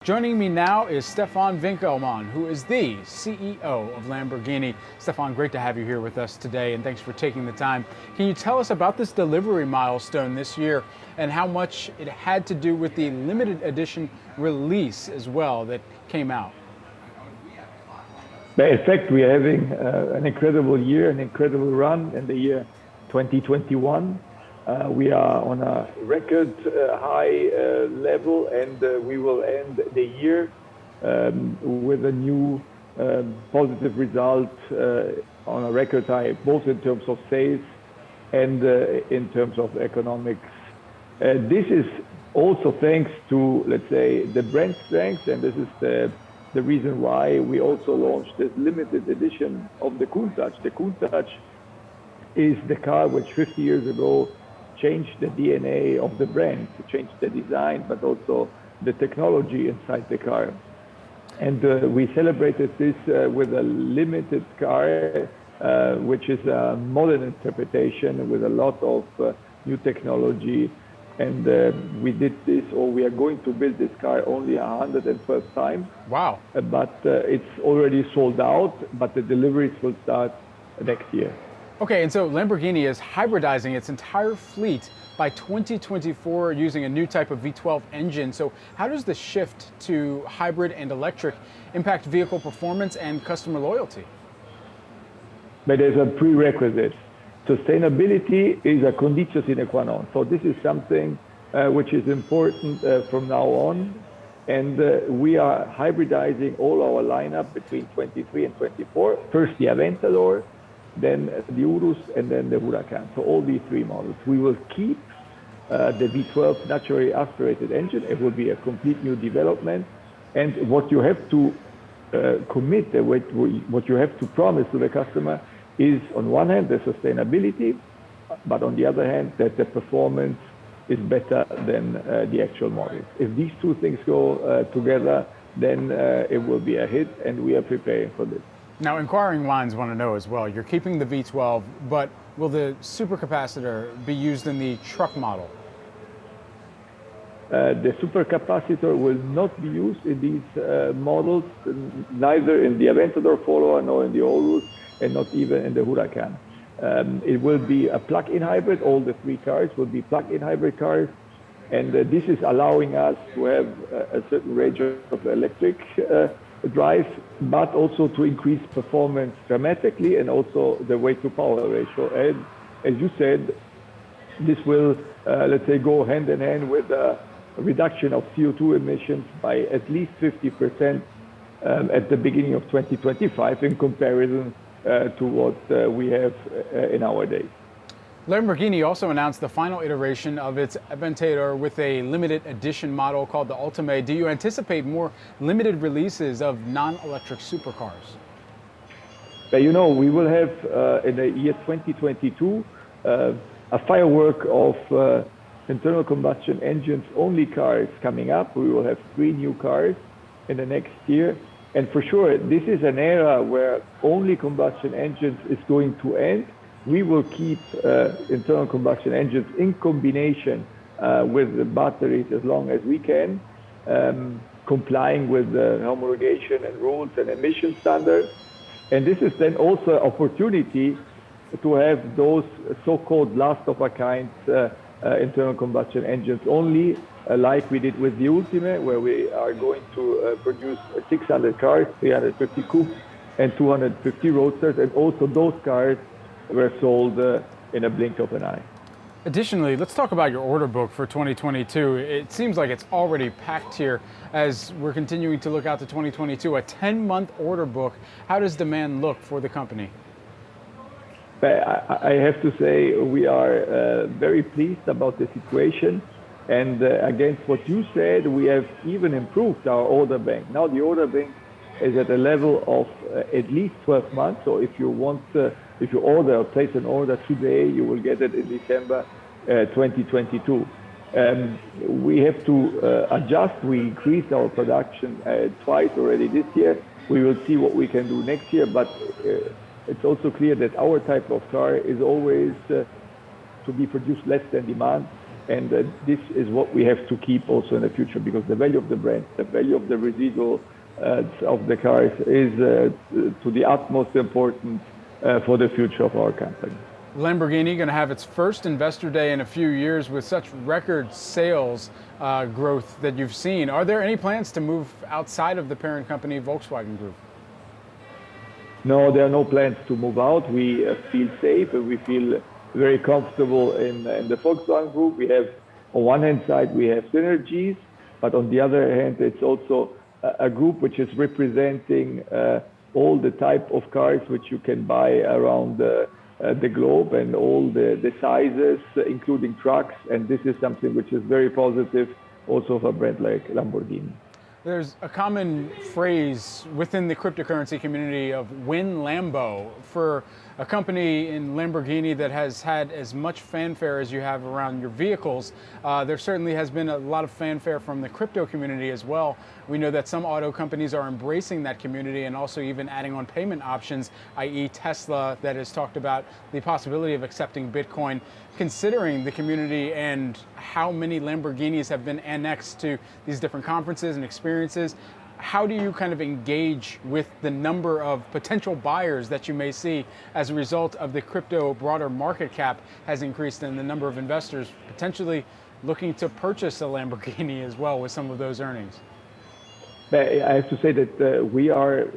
Joining me now is Stephan Winkelmann, who is the CEO of Lamborghini. Stephan, great to have you here with us today, and thanks for taking the time. Can you tell us about this delivery milestone this year and how much it had to do with the limited edition release as well that came out? In fact, we are having an incredible year, an incredible run in the year 2021. We are on a record high level, and we will end the year with a new positive result on a record high, both in terms of sales and in terms of economics. This is also thanks to, let's say, the brand strength, and this is the reason why we also launched this limited edition of the Countach. The Countach is the car which 50 years ago changed the DNA of the brand, changed the design, but also the technology inside the car. And we celebrated this with a limited car, which is a modern interpretation with a lot of new technology. And we did this, or we are going to build this car only 112 times. Wow. But it's already sold out, but the deliveries will start next year. Okay, and so Lamborghini is hybridizing its entire fleet by 2024 using a new type of V12 engine. So how does the shift to hybrid and electric impact vehicle performance and customer loyalty? But there's a prerequisite. Sustainability is a conditio sine qua non. So this is something which is important from now on. And we are hybridizing all our lineup between 23 and 24. First the Aventador, then the Urus, and then the Huracan. So all these three models. We will keep the V12 naturally aspirated engine. It will be a complete new development. And what you have to commit, what you have to promise to the customer is, on one hand, the sustainability, but on the other hand, that the performance is better than the actual models. If these two things go together, then it will be a hit, and we are preparing for this. Now, inquiring minds want to know as well, you're keeping the V12, but will the supercapacitor be used in the truck model? The supercapacitor will not be used in these models, neither in the Aventador follower, nor in the Urus, and not even in the Huracan. It will be a plug-in hybrid. All the three cars will be plug-in hybrid cars. And this is allowing us to have a certain range of electric drive, but also to increase performance dramatically, and also the weight to power ratio. And as you said, this will, let's say, go hand in hand with a reduction of CO2 emissions by at least 50% at the beginning of 2025 in comparison to what we have in our days. Lamborghini also announced the final iteration of its Aventador with a limited edition model called the Automaker. Do you anticipate more limited releases of non-electric supercars? You know, we will have in the year 2022 a firework of internal combustion engines only cars coming up. We will have 3 new cars in the next year. And for sure, this is an era where only combustion engines is going to end. We will keep internal combustion engines in combination with the batteries as long as we can, complying with the homologation and rules and emission standards. And this is then also an opportunity to have those so-called last of a kind internal combustion engines only, like we did with the Ultime, where we are going to produce 600 cars, 350 coupes, and 250 roadsters. And also those cars were sold in a blink of an eye. Additionally, let's talk about your order book for 2022. It seems like it's already packed here as we're continuing to look out to 2022. A 10-month order book. How does demand look for the company? I have to say we are very pleased about the situation. And against what you said, we have even improved our order bank. Now the order bank is at a level of at least 12 months. So if you want, if you order or place an order today, you will get it in December 2022. We have to adjust. We increased our production twice already this year. We will see what we can do next year. But it's also clear that our type of car is always to be produced less than demand. And this is what we have to keep also in the future, because the value of the brand, the value of the residual of the cars is to the utmost important for the future of our company. Lamborghini going to have its first investor day in a few years with such record sales growth that you've seen. Are there any plans to move outside of the parent company, Volkswagen Group? No, there are no plans to move out. We feel safe and we feel very comfortable in the Volkswagen Group. We have, on one hand side, we have synergies, but on the other hand, it's also a group which is representing all the type of cars which you can buy around the globe, and all the sizes, including trucks. And this is something which is very positive also for a brand like Lamborghini. There's a common phrase within the cryptocurrency community of win Lambo. For a company in Lamborghini that has had as much fanfare as you have around your vehicles, there certainly has been a lot of fanfare from the crypto community as well. We know that some auto companies are embracing that community and also even adding on payment options, i.e. Tesla, that has talked about the possibility of accepting Bitcoin. Considering the community and how many Lamborghinis have been annexed to these different conferences and experiences, how do you kind of engage with the number of potential buyers that you may see as a result of the crypto broader market cap has increased and the number of investors potentially looking to purchase a Lamborghini as well with some of those earnings? I have to say that we are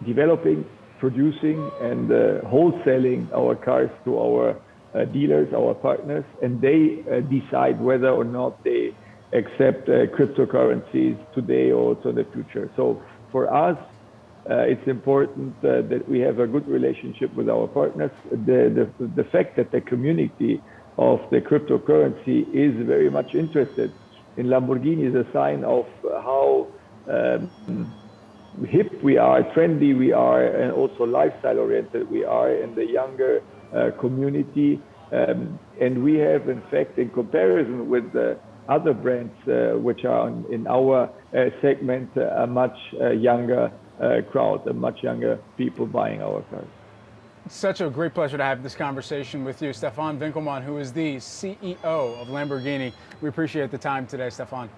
developing, producing, and wholesaling our cars to our dealers, our partners, and they decide whether or not they accept cryptocurrencies today or also in the future. So for us, it's important that we have a good relationship with our partners. The fact that the community of the cryptocurrency is very much interested in Lamborghini is a sign of how hip we are, trendy we are, and also lifestyle oriented we are in the younger community. And we have, in fact, in comparison with the other brands which are in our segment, a much younger crowd, a much younger people buying our cars. It's such a great pleasure to have this conversation with you, Stephan Winkelmann, who is the CEO of Lamborghini. We appreciate the time today, Stephan.